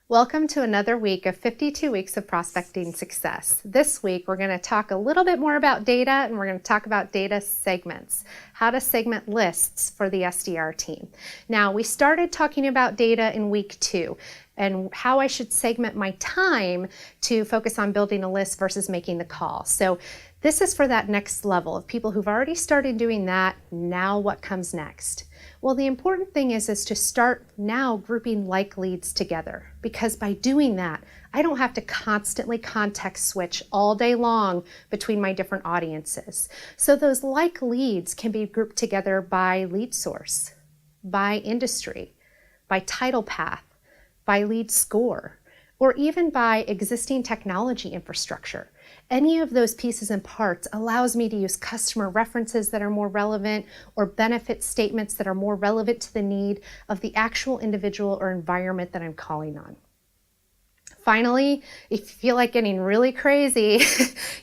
Welcome to another week of 52 Weeks of Prospecting Success. This week, we're going to talk a little bit more about data, and we're going to talk about data segments, how to segment lists for the SDR team. Now, we started talking about data in week 2 and how I should segment my time to focus on building a list versus making the call. So this is for that next level of people who've already started doing that. Now what comes next? Well, the important thing is to start now grouping like leads together, because by doing that, I don't have to constantly context switch all day long between my different audiences. So those like leads can be grouped together by lead source, by industry, by title path, by lead score, or even by existing technology infrastructure. Any of those pieces and parts allows me to use customer references that are more relevant or benefit statements that are more relevant to the need of the actual individual or environment that I'm calling on. Finally, if you feel like getting really crazy,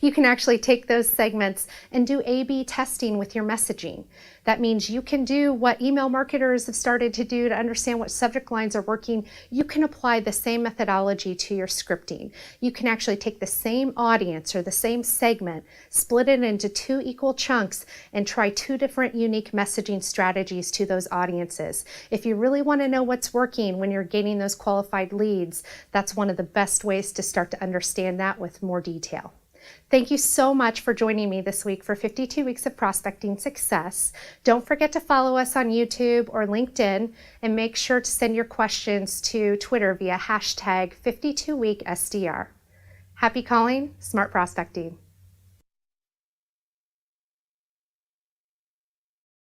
you can actually take those segments and do A/B testing with your messaging. That means you can do what email marketers have started to do to understand what subject lines are working. You can apply the same methodology to your scripting. You can actually take the same audience or the same segment, split it into 2 equal chunks, and try 2 different unique messaging strategies to those audiences. If you really want to know what's working when you're gaining those qualified leads, that's one of the best ways to start to understand that with more detail. Thank you so much for joining me this week for 52 Weeks of Prospecting Success. Don't forget to follow us on YouTube or LinkedIn, and make sure to send your questions to Twitter via hashtag 52weeksdr. Happy calling, smart prospecting.